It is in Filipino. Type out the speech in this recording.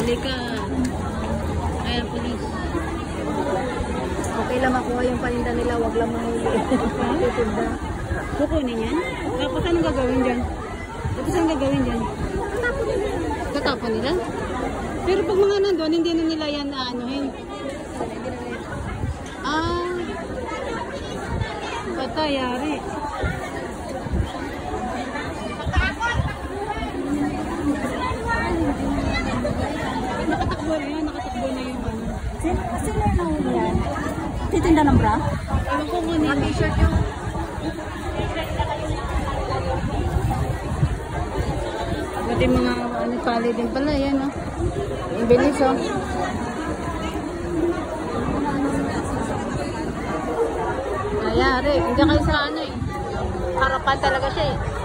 huli ka. Ayan, police. Okay lang makuha yung paninda nila, wag lang mahuli. Kukunin yan? Tapos anong gagawin dyan? Tatapon nila? Pero pag mga nandun, hindi na nila yan aanuhin. Patay, yari. Nakatakbo na yan, nakatakbo na yung ano. Sino yung nahuli yan? Titinda ng bra? Alam ko nga T-shirt yung... Pati mga ano, pali din pala, yan o. Ang bilis o. Ayari, hindi kayo sa ano eh. Harapan talaga siya eh.